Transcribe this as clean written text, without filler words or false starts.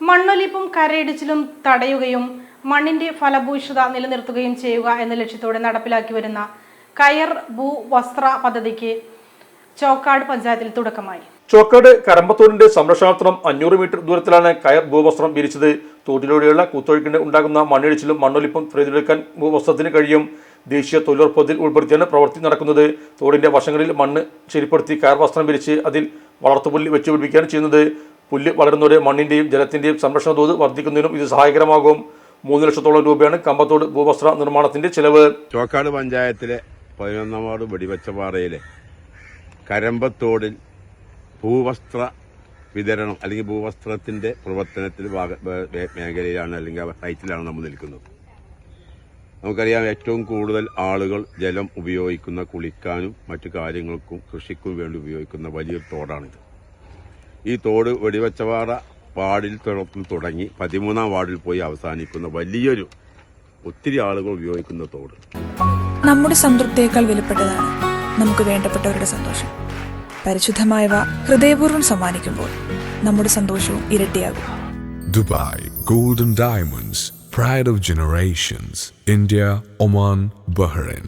മണ്ണൊലിപ്പും കരയിടിച്ചിലും തടയുകയും മണ്ണിന്റെ ഫലഭൂയിഷ്ഠത നിലനിർത്തുകയും ചെയ്യുക എന്ന ലക്ഷ്യത്തോടെ നടപ്പിലാക്കി വരുന്ന കയർ ഭൂവസ്ത്ര പദ്ധതിക്ക് ചോക്കാട് പഞ്ചായത്തിൽ തുടക്കമായി. ചോക്കാട് കരമ്പത്തോടിന്റെ സംരക്ഷണാർത്ഥം 500 മീറ്റർ ദൂരത്തിലാണ് കയർ ഭൂവസ്ത്രം വിരിച്ചത്. തോട്ടിലൂടെയുള്ള കുത്തൊഴുക്കിന് ഉണ്ടാകുന്ന മണ്ണിടിച്ചിലും മണ്ണൊലിപ്പും പ്രതിരോധിക്കാൻ ഭൂവസ്ത്രത്തിന് കഴിയും. ദേശീയ തൊഴിലുറപ്പ് പദ്ധതിയിൽ ഉൾപ്പെടുത്തിയാണ് പ്രവൃത്തി നടക്കുന്നത്. തോടിന്റെ വശങ്ങളിൽ മണ്ണ് ശരിപ്പെടുത്തി കയർ വസ്ത്രം വിരിച്ച് അതിൽ വളർത്തുപുല്ല് വെച്ചുപിടിപ്പിക്കുകയാണ് ചെയ്യുന്നത്. പുല്ല് വളരുന്നതോടെ മണ്ണിന്റെയും ജലത്തിന്റെയും സംരക്ഷണ തോത് വർദ്ധിക്കുന്നതിനും ഇത് സഹായകരമാകും. 3 ലക്ഷത്തോളം രൂപയാണ് കമ്പത്തോട് ഭൂവസ്ത്ര നിർമ്മാണത്തിന്റെ ചെലവ്. ചോക്കാട് പഞ്ചായത്തിലെ 11ാം വാർഡ് വെടിവച്ചപാറയിലെ കരമ്പത്തോടിൽ ഭൂവസ്ത്ര വിതരണം അല്ലെങ്കിൽ ഭൂവസ്ത്രത്തിന്റെ പ്രവർത്തനത്തിൽ മേഖലയിലാണ് അല്ലെങ്കിൽ സൈറ്റിലാണ് നമ്മൾ നിൽക്കുന്നത്. നമുക്കറിയാം, ഏറ്റവും കൂടുതൽ ആളുകൾ ജലം ഉപയോഗിക്കുന്ന കുളിക്കാനും മറ്റു കാര്യങ്ങൾക്കും കൃഷിക്കും വേണ്ടി ഉപയോഗിക്കുന്ന വലിയൊരു തോടാണിത്. ഈ തോട് വെടിവച്ചപാറ വാർഡിൽ തുടങ്ങി 13ാം വാർഡിൽ പോയി അവസാനിക്കുന്ന വലിയൊരു ഒത്തിരി ആളുകൾ ഉപയോഗിക്കുന്ന തോട്. നമ്മുടെ സംതൃപ്തിയേക്കാൾ വിലപ്പെട്ടതാണ് നമുക്ക് വേണ്ടപ്പെട്ടവരുടെ സന്തോഷം. പരിശുദ്ധമായവ ഹൃദയപൂർവ്വം സമ്മാനിക്കുമ്പോൾ നമ്മുടെ സന്തോഷവും ഇരട്ടിയാകും. Dubai golden diamonds, pride of generations, India, Oman, Bahrain.